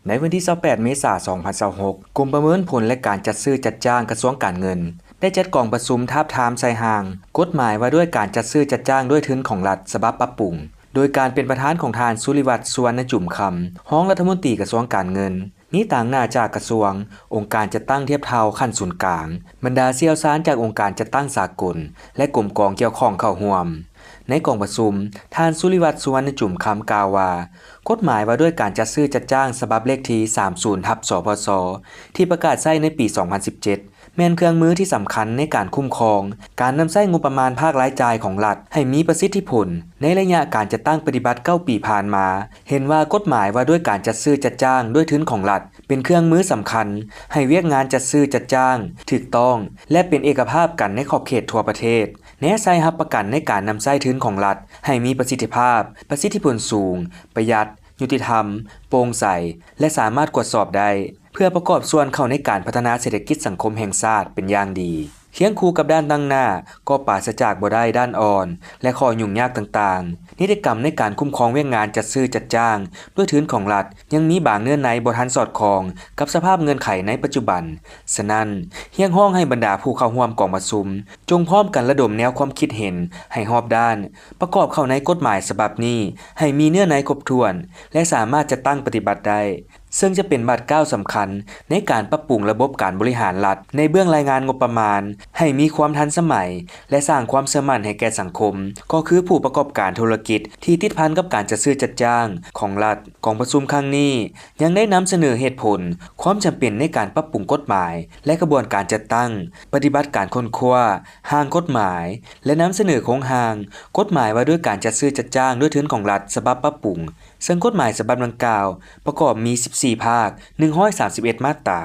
ในวันที่28เมษายน2026กรมประเมินผลและการจัดซื้อจัดจ้างกระทรวงการเงินได้จัดกองประชุมทาบทามใส่ห่างกฎหมายว่าด้วยการจัดซื้อจัดจ้างด้วยทุนของรัฐฉบับปรับปรุงโดยการเป็นประธานของทานสุริวัฒน์สุวรรณจุ่มคำรองรัฐมนตรีกระทรวงการเงินมีต่างหน้าจากกระทรวงองค์การจัดตั้งเทียบเท่าขั้นศูนย์กลางบรรดาเชี่ยวชาญจากองค์การจัดตั้งสากลและกรมกองเกี่ยวข้องเข้าร่วมในกองประชุมท่านสุริวัฒน์สุวรรณจุ่มคำกล่าวว่ากฎหมายว่าด้วยการจัดซื้อจัดจ้างฉบับเลขที่30/สพสที่ประกาศใช้ในปี 2017 แม่นเครื่องมือที่สำคัญในการคุ้มครองการนำใช้งบประมาณภาครายจ่ายของรัฐให้มีประสิทธิผลในระยะการจัดตั้งปฏิบัติ9ปีผ่านมาเห็นว่ากฎหมายว่าด้วยการจัดซื้อจัดจ้างด้วยทุนของรัฐเป็นเครื่องมือสำคัญให้เวียกงานจัดซื้อจัดจ้างถูกต้องและเป็นเอกภาพกันในขอบเขตทั่วประเทศแนะใช้รับประกันในการนำใช้ทุนของรัฐให้มีประสิทธิภาพประสิทธิผลสูงประหยัดยุติธรรมโปร่งใสและสามารถตรวจสอบได้เพื่อประกอบส่วนเข้าในการพัฒนาเศรษฐกิจสังคมแห่งชาติเป็นอย่างดีเคียงคู่กับด้านตั้งหน้าก็ปราศจากบ่ได้ด้านอ่อนและข้อยุ่งยากต่างๆนิติกรรมในการคุ้มครองเวียกงานจัดซื้อจัดจ้างด้วยทุนของรัฐยังมีบางเงื่อนไขบ่ทันสอดคล้องกับสภาพเงื่อนไขในปัจจุบันฉะนั้นเรียกร้องให้บรรดาผู้เข้าร่วมกองประชุมจงพร้อมกันระดมแนวความคิดเห็นให้รอบด้านประกอบเข้าในกฎหมายฉบับนี้ให้มีเนื้อในครบถ้วนและสามารถจะตั้งปฏิบัติได้ซึ่งจะเป็นบาดก้าวสำคัญในการปรับปรุงระบบการบริหารรัฐในเบื้องรายงานงบประมาณให้มีความทันสมัยและสร้างความเชื่อมั่นให้แก่สังคมก็คือผู้ประกอบการธุรกิจที่ติดพันกับการจัดซื้อจัดจ้างของรัฐกองประชุมครั้งนี้ยังได้นำเสนอเหตุผลความจำเป็นในการปรับปรุงกฎหมายและกระบวนการจัดตั้งปฏิบัติการค้นคว้าห่างกฎหมายและนำเสนอโครงห่างกฎหมายว่าด้วยการจัดซื้อจัดจ้างด้วยทุนของรัฐฉบับปรับปรุงซึ่งกฎหมายฉบับดังกล่าวประกอบมี14ภาค131มาตรา